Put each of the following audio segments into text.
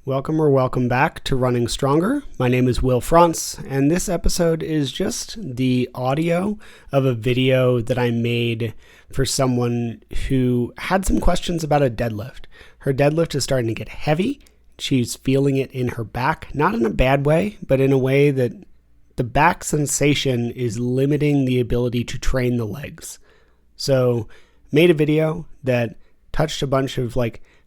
Welcome back to Running Stronger. My name is Will Frantz, and this episode is just the audio of a video that I made for someone who had some questions about a deadlift. Her deadlift is starting to get heavy. She's feeling it in her back, not in a bad way, but in a way that the back sensation is limiting the ability to train the legs. So, made a video that touched a bunch of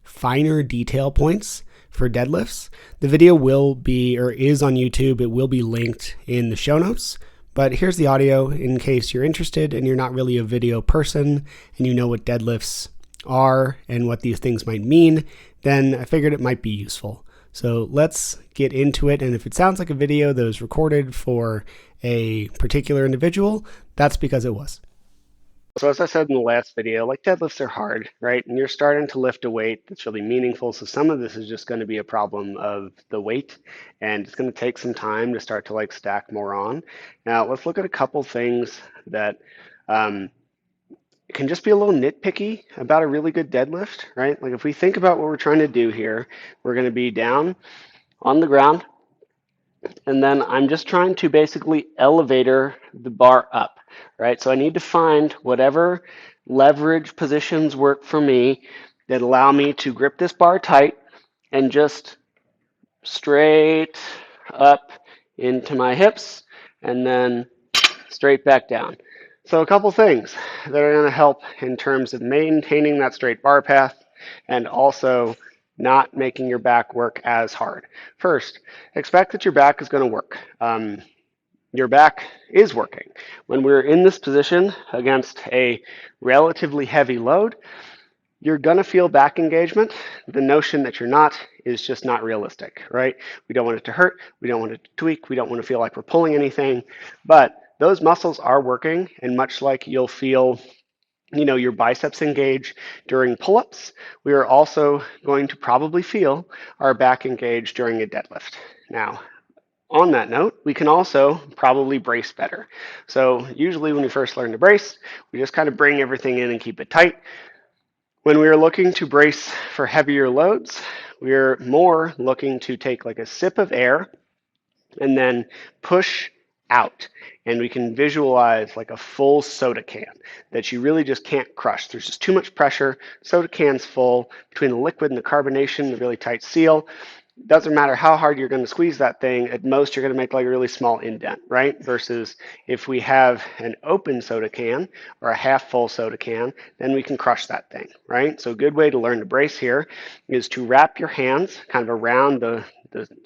finer detail points for deadlifts. The video will be, or is on YouTube. It will be linked in the show notes. But here's the audio in case you're interested and you're not really a video person and you know what deadlifts are and what these things might mean, then I figured it might be useful. So let's get into it. And if it sounds like a video that was recorded for a particular individual, that's because it was. So as I said in the last video, deadlifts are hard, right? And you're starting to lift a weight that's really meaningful. So some of this is just going to be a problem of the weight, and it's going to take some time to start to stack more on. Now let's look at a couple things that can just be a little nitpicky about a really good deadlift, right? If we think about what we're trying to do here, we're going to be down on the ground, and then I'm just trying to basically elevator the bar up, right? So I need to find whatever leverage positions work for me that allow me to grip this bar tight and just straight up into my hips and then straight back down. So a couple things that are going to help in terms of maintaining that straight bar path and also not making your back work as hard. First, expect that your back is going to work. Your back is working. When we're in this position against a relatively heavy load, you're going to feel back engagement. The notion that you're not is just not realistic, right? We don't want it to hurt. We don't want it to tweak. We don't want to feel like we're pulling anything. But those muscles are working, and much like you'll feel your biceps engage during pull-ups, we are also going to probably feel our back engage during a deadlift. Now, on that note, we can also probably brace better. So usually when we first learn to brace, we just kind of bring everything in and keep it tight. When we are looking to brace for heavier loads, we're more looking to take a sip of air and then push out, and we can visualize a full soda can that you really just can't crush. There's just too much pressure. Soda can's full. Between the liquid and the carbonation, the really tight seal, doesn't matter how hard you're going to squeeze that thing, at most you're going to make a really small indent, right? Versus if we have an open soda can or a half full soda can, then we can crush that thing, right? So a good way to learn to brace here is to wrap your hands kind of around the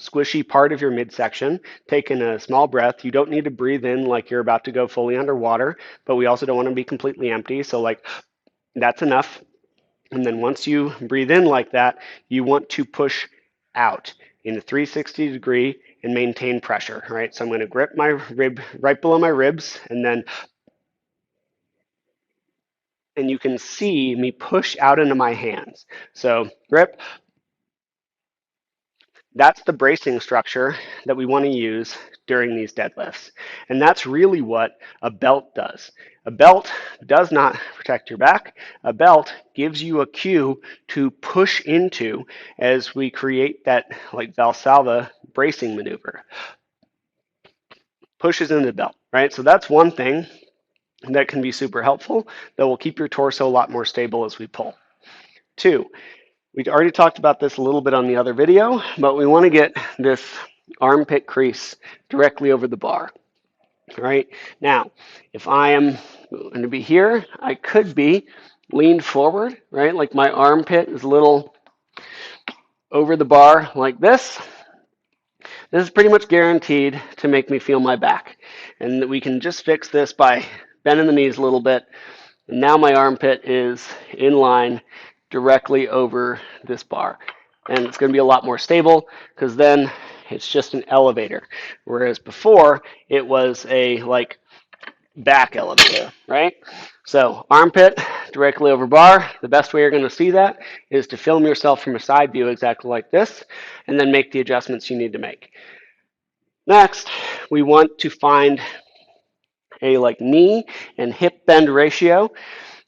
squishy part of your midsection, take in a small breath. You don't need to breathe in like you're about to go fully underwater, but we also don't want to be completely empty. So that's enough. And then once you breathe in like that, you want to push out in a 360 degree and maintain pressure, right? So I'm going to grip my rib right below my ribs, and you can see me push out into my hands. So grip. That's the bracing structure that we want to use during these deadlifts. And that's really what a belt does. A belt does not protect your back. A belt gives you a cue to push into as we create that Valsalva bracing maneuver. Pushes into the belt, right? So that's one thing that can be super helpful that will keep your torso a lot more stable as we pull. Two, we already talked about this a little bit on the other video, but we want to get this armpit crease directly over the bar. Right? Now, if I am going to be here, I could be leaned forward, right? My armpit is a little over the bar like this. This is pretty much guaranteed to make me feel my back. And we can just fix this by bending the knees a little bit. And now my armpit is in line directly over this bar. And it's going to be a lot more stable because then it's just an elevator. Whereas before, it was a back elevator, right? So armpit directly over bar. The best way you're going to see that is to film yourself from a side view exactly like this, and then make the adjustments you need to make. Next, we want to find a knee and hip bend ratio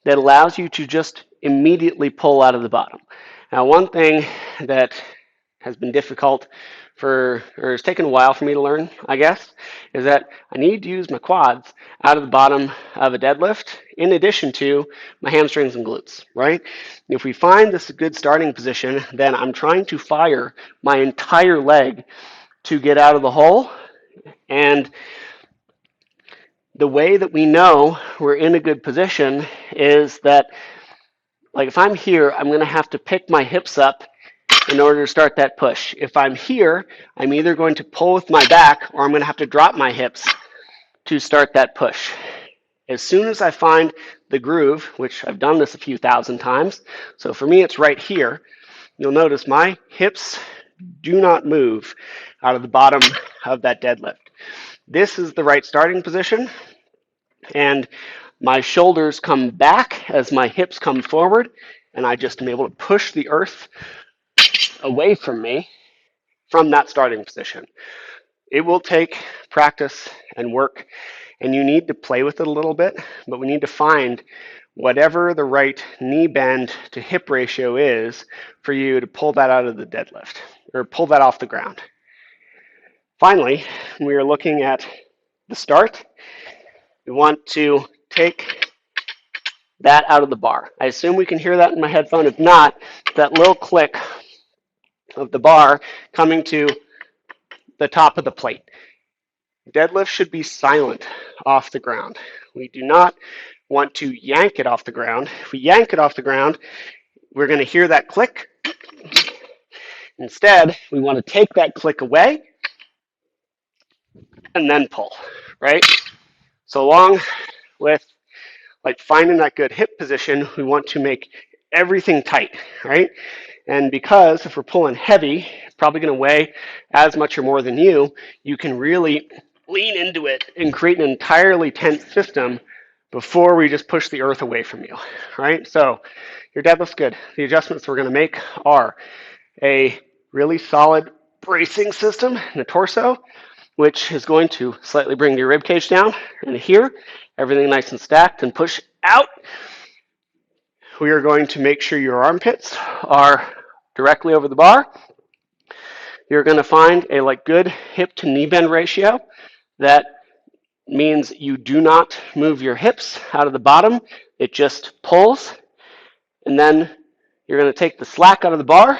that allows you to just immediately pull out of the bottom. Now, one thing that has been difficult or it's taken a while for me to learn, I guess, is that I need to use my quads out of the bottom of a deadlift in addition to my hamstrings and glutes, right? If we find this a good starting position, then I'm trying to fire my entire leg to get out of the hole. And the way that we know we're in a good position is that, like, if I'm here, I'm going to have to pick my hips up in order to start that push. If I'm here, I'm either going to pull with my back or I'm going to have to drop my hips to start that push. As soon as I find the groove, which I've done this a few thousand times, so for me it's right here, you'll notice my hips do not move out of the bottom of that deadlift. This is the right starting position, and my shoulders come back as my hips come forward, and I just am able to push the earth away from me from that starting position. It will take practice and work, and you need to play with it a little bit, but we need to find whatever the right knee bend to hip ratio is for you to pull that out of the deadlift or pull that off the ground. Finally, when we are looking at the start, we want to take that out of the bar. I assume we can hear that in my headphone. If not, that little click of the bar coming to the top of the plate. Deadlift should be silent off the ground. We do not want to yank it off the ground. If we yank it off the ground, we're going to hear that click. Instead, we want to take that click away and then pull, right? So along with like finding that good hip position, we want to make everything tight, right? And because if we're pulling heavy, it's probably going to weigh as much or more than you, you can really lean into it and create an entirely tense system before we just push the earth away from you, right? So your deadlift's good. The adjustments we're going to make are a really solid bracing system in the torso, which is going to slightly bring your rib cage down, and here, everything nice and stacked and push out. We are going to make sure your armpits are directly over the bar. You're going to find a good hip to knee bend ratio. That means you do not move your hips out of the bottom. It just pulls. And then you're going to take the slack out of the bar.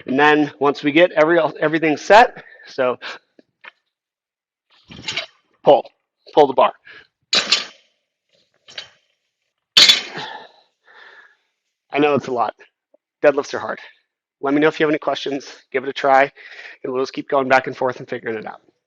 And then once we get everything set, so pull the bar. I know it's a lot. Deadlifts are hard. Let me know if you have any questions. Give it a try, and we'll just keep going back and forth and figuring it out.